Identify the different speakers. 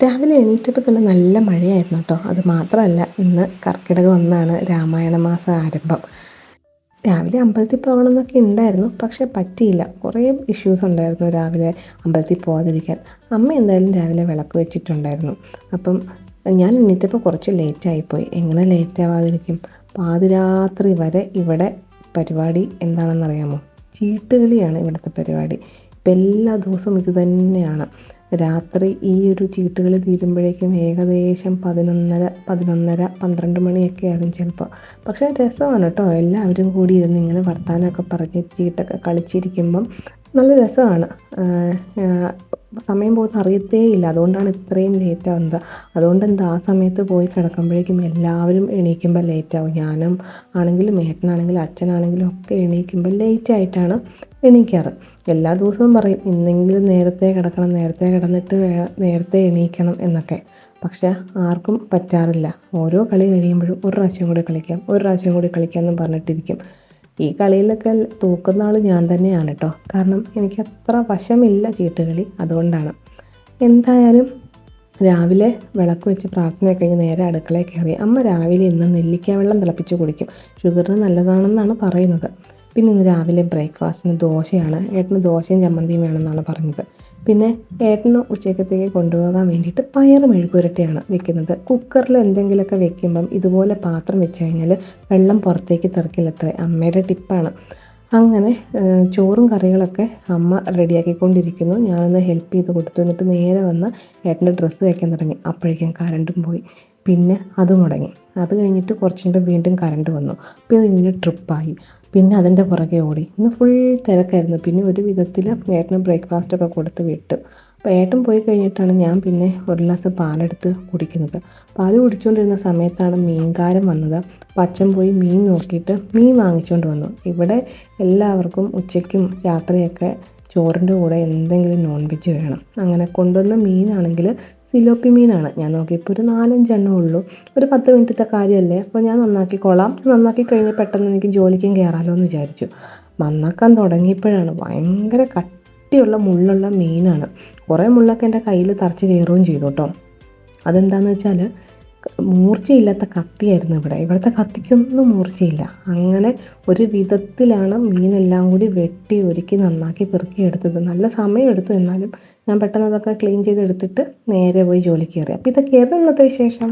Speaker 1: രാവിലെ എണീറ്റപ്പോൾ തന്നെ നല്ല മഴയായിരുന്നു കേട്ടോ. അത് മാത്രമല്ല, ഇന്ന് കർക്കിടകം 1 രാമായണ മാസം ആരംഭം. രാവിലെ അമ്പലത്തിൽ പോകണമെന്നൊക്കെ ഉണ്ടായിരുന്നു, പക്ഷേ പറ്റിയില്ല. കുറേ ഇഷ്യൂസ് ഉണ്ടായിരുന്നു രാവിലെ അമ്പലത്തിൽ പോകാതിരിക്കാൻ. അമ്മ എന്തായാലും രാവിലെ വിളക്ക് വെച്ചിട്ടുണ്ടായിരുന്നു. അപ്പം ഞാൻ എണീറ്റപ്പോൾ കുറച്ച് ലേറ്റായിപ്പോയി. എങ്ങനെ ലേറ്റ് ആവാതിരിക്കും? പാതിരാത്രി വരെ ഇവിടെ പരിപാടി എന്താണെന്നറിയാമോ? ചീട്ടുകളിയാണ് ഇവിടുത്തെ പരിപാടി. ഇപ്പം എല്ലാ ദിവസവും ഇത് തന്നെയാണ്. രാത്രി ഈ ഒരു ചീട്ടുകളി തീരുമ്പോഴേക്കും ഏകദേശം 12 മണിയൊക്കെ ആകും ചിലപ്പോൾ. പക്ഷേ രസമാണ് കേട്ടോ. എല്ലാവരും കൂടി ഇരുന്ന് ഇങ്ങനെ വർത്താനമൊക്കെ പറഞ്ഞ് ചീട്ടൊക്കെ കളിച്ചിരിക്കുമ്പം നല്ല രസമാണ്. സമയം പോകുന്നത് അറിയത്തേയില്ല. അതുകൊണ്ടാണ് ഇത്രയും ലേറ്റ് ആവുന്നത്. അതുകൊണ്ട് ആ സമയത്ത് പോയി കിടക്കുമ്പോഴേക്കും എല്ലാവരും എണീക്കുമ്പോൾ ലേറ്റാവും. ഞാനും ആണെങ്കിലും ഏട്ടനാണെങ്കിലും അച്ഛനാണെങ്കിലും ഒക്കെ എണീക്കുമ്പോൾ ലേറ്റായിട്ടാണ് എണീക്കാറ്. എല്ലാ ദിവസവും പറയും ഇന്നെങ്കിലും നേരത്തെ കിടക്കണം, നേരത്തെ കിടന്നിട്ട് നേരത്തെ എണീക്കണം എന്നൊക്കെ. പക്ഷേ ആർക്കും പറ്റാറില്ല. ഓരോ കളി കഴിയുമ്പോഴും ഒരു പ്രാവശ്യം കൂടി കളിക്കാം, ഒരു പ്രാവശ്യം കൂടി കളിക്കാം എന്ന് പറഞ്ഞിട്ടിരിക്കും. ഈ കളിയിലൊക്കെ തൂക്കുന്ന ആൾ ഞാൻ തന്നെയാണ് കേട്ടോ. കാരണം എനിക്ക് അത്ര വശമില്ല ചീട്ടുകളി, അതുകൊണ്ടാണ്. എന്തായാലും രാവിലെ വിളക്ക് വെച്ച് പ്രാർത്ഥനയൊക്കെ കഴിഞ്ഞ് നേരെ അടുക്കളയിൽ കയറി. അമ്മ രാവിലെ ഇന്ന് നെല്ലിക്ക വെള്ളം തിളപ്പിച്ച് കുടിക്കും. ഷുഗറിന് നല്ലതാണെന്നാണ് പറയുന്നത്. പിന്നെ ഇന്ന് രാവിലെ ബ്രേക്ക്ഫാസ്റ്റിന് ദോശയാണ്. ഏട്ടന് ദോശയും ചമ്മന്തിയും വേണമെന്നാണ് പറഞ്ഞത്. പിന്നെ ഏട്ടന് ഉച്ചക്കത്തേക്ക് കൊണ്ടുപോകാൻ വേണ്ടിയിട്ട് പയർ മെഴുക്കുരട്ടിയാണ് വെക്കുന്നത്. കുക്കറിൽ എന്തെങ്കിലുമൊക്കെ വെക്കുമ്പം ഇതുപോലെ പാത്രം വെച്ച് കഴിഞ്ഞാൽ വെള്ളം പുറത്തേക്ക് തെറിക്കില്ലത്രേ. അമ്മയുടെ ടിപ്പാണ്. അങ്ങനെ ചോറും കറികളൊക്കെ അമ്മ റെഡിയാക്കിക്കൊണ്ടിരിക്കുന്നു. ഞാനൊന്ന് ഹെൽപ്പ് ചെയ്ത് കൊടുത്തു. എന്നിട്ട് നേരെ വന്ന് ഏട്ടൻ്റെ ഡ്രസ്സ് വയ്ക്കാൻ തുടങ്ങി. അപ്പോഴേക്കും കറണ്ടും പോയി. പിന്നെ അത് മുടങ്ങി. അത് കഴിഞ്ഞിട്ട് കുറച്ച് കഴിഞ്ഞിട്ട് വീണ്ടും കറണ്ട് വന്നു. അപ്പോൾ ഇതിന് ട്രിപ്പായി. പിന്നെ അതിൻ്റെ പുറകെ ഓടി. ഇന്ന് ഫുൾ തിരക്കായിരുന്നു. പിന്നെ ഒരു വിധത്തിൽ ഏട്ടന് ബ്രേക്ക്ഫാസ്റ്റൊക്കെ കൊടുത്ത് വിട്ടു. അപ്പോൾ ഏട്ടൻ പോയി കഴിഞ്ഞിട്ടാണ് ഞാൻ പിന്നെ ഒരു ഗ്ലാസ് പാലെടുത്ത് കുടിക്കുന്നത്. പാല് കുടിച്ചുകൊണ്ടിരുന്ന സമയത്താണ് മീൻകാരൻ വന്നത്. അപ്പോൾ അച്ഛൻ പോയി മീൻ നോക്കിയിട്ട് മീൻ വാങ്ങിച്ചുകൊണ്ട് വന്നു. ഇവിടെ എല്ലാവർക്കും ഉച്ചയ്ക്കും രാത്രിയൊക്കെ ചോറിൻ്റെ കൂടെ എന്തെങ്കിലും നോൺ വെജ് വേണം. അങ്ങനെ കൊണ്ടുവന്ന മീനാണെങ്കിൽ സിലോപ്പി മീനാണ്. ഞാൻ നോക്കിയപ്പോൾ ഒരു 4-5 എണ്ണേ ഉള്ളൂ. ഒരു 10 മിനിറ്റത്തെ കാര്യമല്ലേ, അപ്പോൾ ഞാൻ നന്നാക്കിക്കോളാം. നന്നാക്കി കഴിഞ്ഞ് പെട്ടെന്ന് എനിക്ക് ജോലിക്കും കയറാമല്ലോ എന്ന് വിചാരിച്ചു. നന്നാക്കാൻ തുടങ്ങിയപ്പോഴാണ് ഭയങ്കര കട്ടിയുള്ള മുള്ളുള്ള മീനാണ്. കുറേ മുള്ളൊക്കെ എൻ്റെ കയ്യിൽ തറച്ച് കയറുകയും ചെയ്തു കേട്ടോ. അതെന്താണെന്ന് വെച്ചാൽ മൂർച്ചയില്ലാത്ത കത്തിയായിരുന്നു ഇവിടുത്തെ കത്തിക്കൊന്നും മൂർച്ചയില്ല. അങ്ങനെ ഒരു വിധത്തിലാണ് മീനെല്ലാം കൂടി വെട്ടി ഒരുക്കി നന്നാക്കി പെറുക്കി എടുത്തത്. നല്ല സമയമെടുത്തു. എന്നാലും ഞാൻ പെട്ടെന്ന് അതൊക്കെ ക്ലീൻ ചെയ്തെടുത്തിട്ട് നേരെ പോയി ജോലിക്ക് കയറി. അപ്പോൾ ഇതൊക്കെയായിരുന്നു ഇന്നത്തെ വിശേഷം.